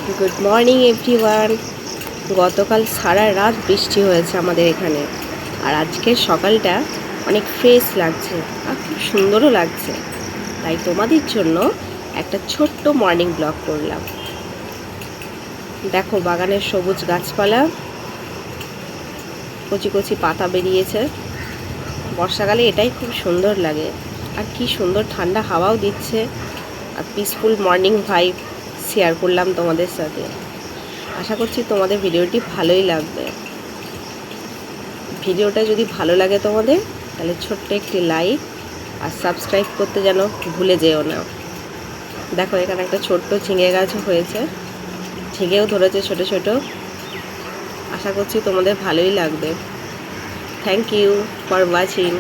Good morning everyone. গতকাল সারা রাত বৃষ্টি হয়েছে আমাদের এখানে, আর আজকের সকালটা অনেক ফ্রেশ লাগছে আর খুব সুন্দরও লাগছে। তাই তোমাদের জন্য একটা ছোট্ট মর্নিং ব্লগ করলাম। দেখো বাগানের সবুজ গাছপালা, কচি কচি পাতা বেরিয়েছে। বর্ষাকালে এটাই খুব সুন্দর লাগে, আর কি সুন্দর ঠান্ডা হাওয়াও দিচ্ছে। আর পিসফুল মর্নিং ভাইব শেয়ার করলাম তোমাদের সাথে। আশা করছি তোমাদের ভিডিওটি ভালোই লাগবে। ভিডিওটা যদি ভালো লাগে তোমাদের, তাহলে ছোট্ট একটি লাইক আর সাবস্ক্রাইব করতে যেন ভুলে যেও না। দেখো এখানে একটা ছোট্ট ঝিঙে গাছও হয়েছে, ঝিঙেও ধরেছে ছোট ছোট। আশা করছি তোমাদের ভালোই লাগবে। Thank you for watching.